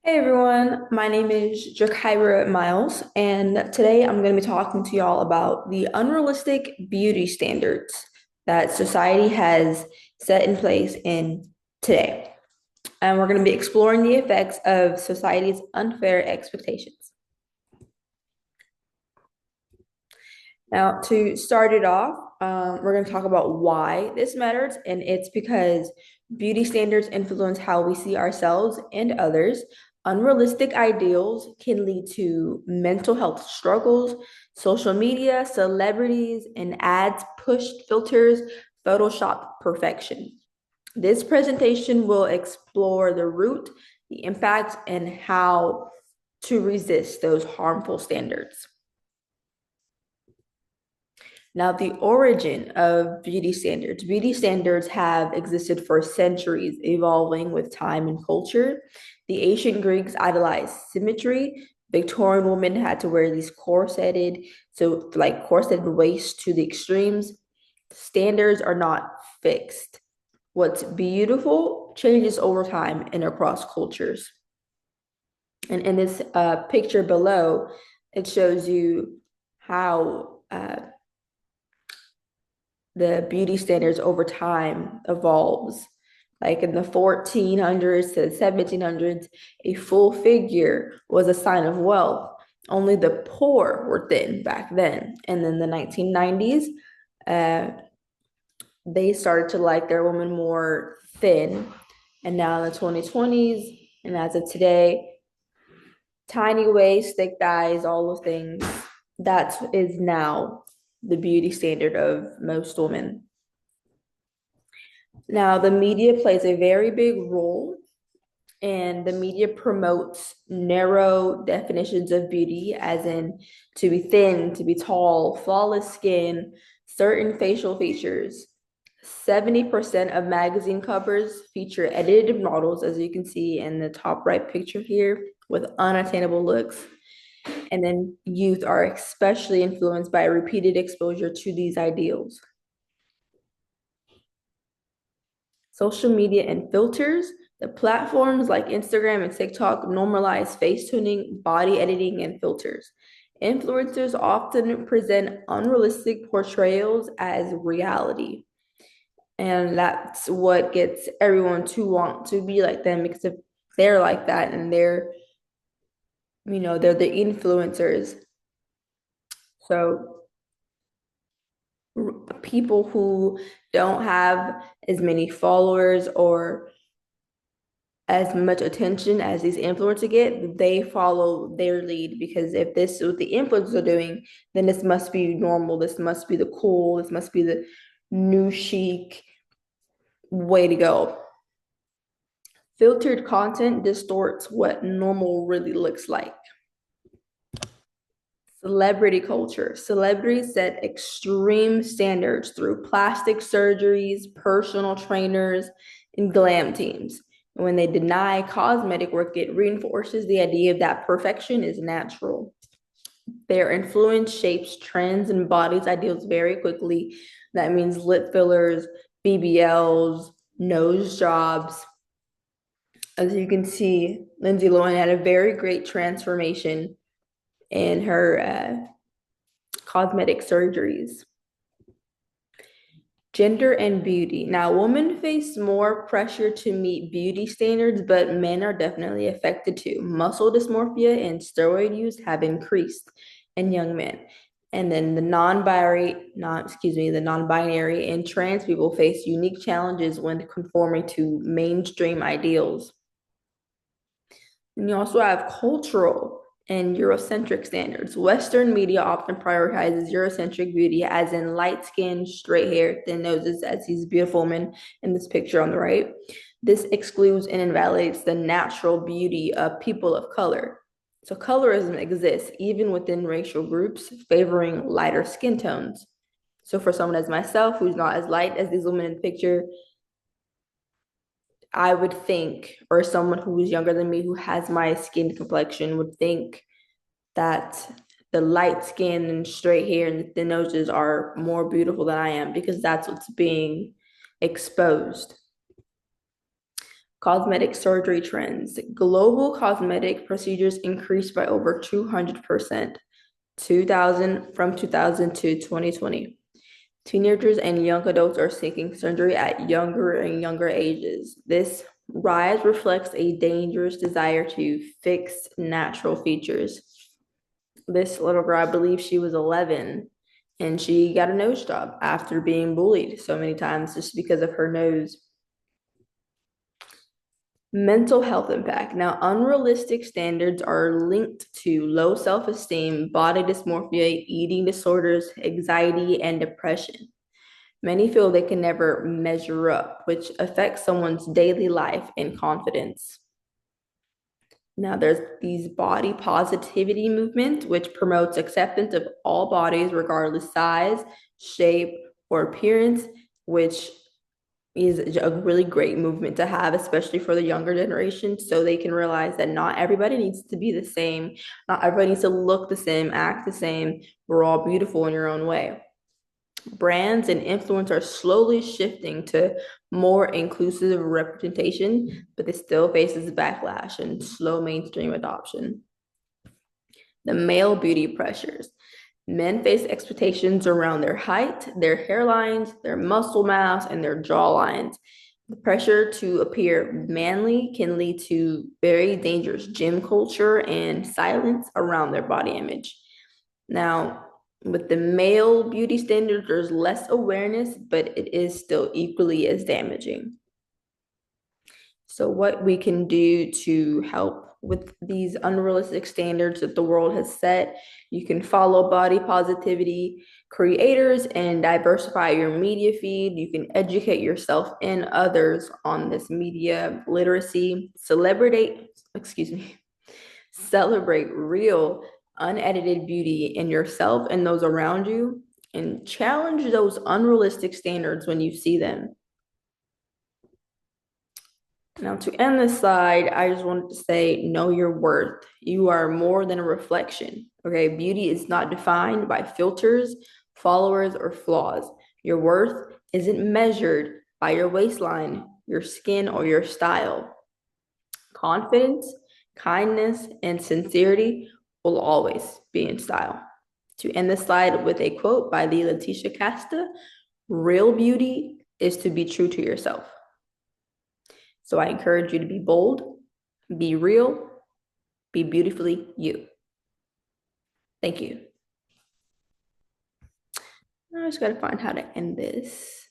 Hey everyone, my name is Jakira Miles, and today I'm going to be talking to y'all about the unrealistic beauty standards that society has set in place in today. And we're going to be exploring the effects of society's unfair expectations. Now, to start it off, we're going to talk about why this matters, and it's because beauty standards influence how we see ourselves and others. Unrealistic ideals can lead to mental health struggles, social media, celebrities, and ads pushed filters, Photoshop perfection. This presentation will explore the root, the impact, and how to resist those harmful standards. Now, the origin of beauty standards. Beauty standards have existed for centuries, evolving with time and culture. The ancient Greeks idolized symmetry. Victorian women had to wear these corseted, so like corseted waist to the extremes. Standards are not fixed. What's beautiful changes over time and across cultures. And in this picture below, it shows you how the beauty standards over time evolves. Like in the 1400s to the 1700s, a full figure was a sign of wealth. Only the poor were thin back then. And then the 1990s, uh, they started to like their women more thin. And now in the 2020s, and as of today, tiny waist, thick thighs, all those things. That is now the beauty standard of most women. Now, the media plays a very big role, and the media promotes narrow definitions of beauty, as in to be thin, to be tall, flawless skin, certain facial features. 70% of magazine covers feature edited models, as you can see in the top right picture here, with unattainable looks. And then youth are especially influenced by repeated exposure to these ideals. Social media and filters. The platforms like Instagram and TikTok normalize face tuning, body editing, and filters. Influencers often present unrealistic portrayals as reality. And that's what gets everyone to want to be like them, because if they're like that and they're the influencers. So people who don't have as many followers or as much attention as these influencers get, they follow their lead, because if this is what the influencers are doing, then this must be normal. This must be the cool. This must be the new chic way to go. Filtered content distorts what normal really looks like. Celebrity culture. Celebrities set extreme standards through plastic surgeries, personal trainers, and glam teams. And when they deny cosmetic work, it reinforces the idea that perfection is natural. Their influence shapes trends and bodies ideals very quickly. That means lip fillers, BBLs, nose jobs. As you can see, Lindsay Lohan had a very great transformation in her cosmetic surgeries. Gender and beauty. Now, women face more pressure to meet beauty standards, but men are definitely affected too. Muscle dysmorphia and steroid use have increased in young men. And then the non-binary and trans people face unique challenges when conforming to mainstream ideals. And you also have cultural and Eurocentric standards. Western media often prioritizes Eurocentric beauty, as in light skin, straight hair, thin noses, as these beautiful women in this picture on the right. This excludes and invalidates the natural beauty of people of color. So colorism exists even within racial groups, favoring lighter skin tones. So for someone as myself, who's not as light as these women in the picture, I would think, or someone who is younger than me who has my skin complexion would think that the light skin and straight hair and the thin noses are more beautiful than I am, because that's what's being exposed. Cosmetic surgery trends. Global cosmetic procedures increased by over 200%, 2000 to 2020. Teenagers and young adults are seeking surgery at younger and younger ages. This rise reflects a dangerous desire to fix natural features. This little girl, I believe she was 11, and she got a nose job after being bullied so many times just because of her nose. Mental health impact. Now, unrealistic standards are linked to low self-esteem, body dysmorphia, eating disorders, anxiety, and depression. Many feel they can never measure up, which affects someone's daily life and confidence. Now, there's these body positivity movement, which promotes acceptance of all bodies, regardless size, shape, or appearance, which is a really great movement to have, especially for the younger generation, so they can realize that not everybody needs to be the same. Not everybody needs to look the same, act the same. We're all beautiful in your own way. Brands and influence are slowly shifting to more inclusive representation, but it still faces backlash and slow mainstream adoption. The male beauty pressures. Men face expectations around their height, their hairlines, their muscle mass, and their jawlines. The pressure to appear manly can lead to very dangerous gym culture and silence around their body image. Now, with the male beauty standards, there's less awareness, but it is still equally as damaging. So, what we can do to help with these unrealistic standards that the world has set, you can follow body positivity creators and diversify your media feed. You can educate yourself and others on this media literacy. Celebrate real unedited beauty in yourself and those around you, and challenge those unrealistic standards when you see them. Now, to end this slide, I just wanted to say, know your worth. You are more than a reflection, okay? Beauty is not defined by filters, followers, or flaws. Your worth isn't measured by your waistline, your skin, or your style. Confidence, kindness, and sincerity will always be in style. To end the slide with a quote by the Letitia Casta, real beauty is to be true to yourself. So I encourage you to be bold, be real, be beautifully you. Thank you. I just gotta find how to end this.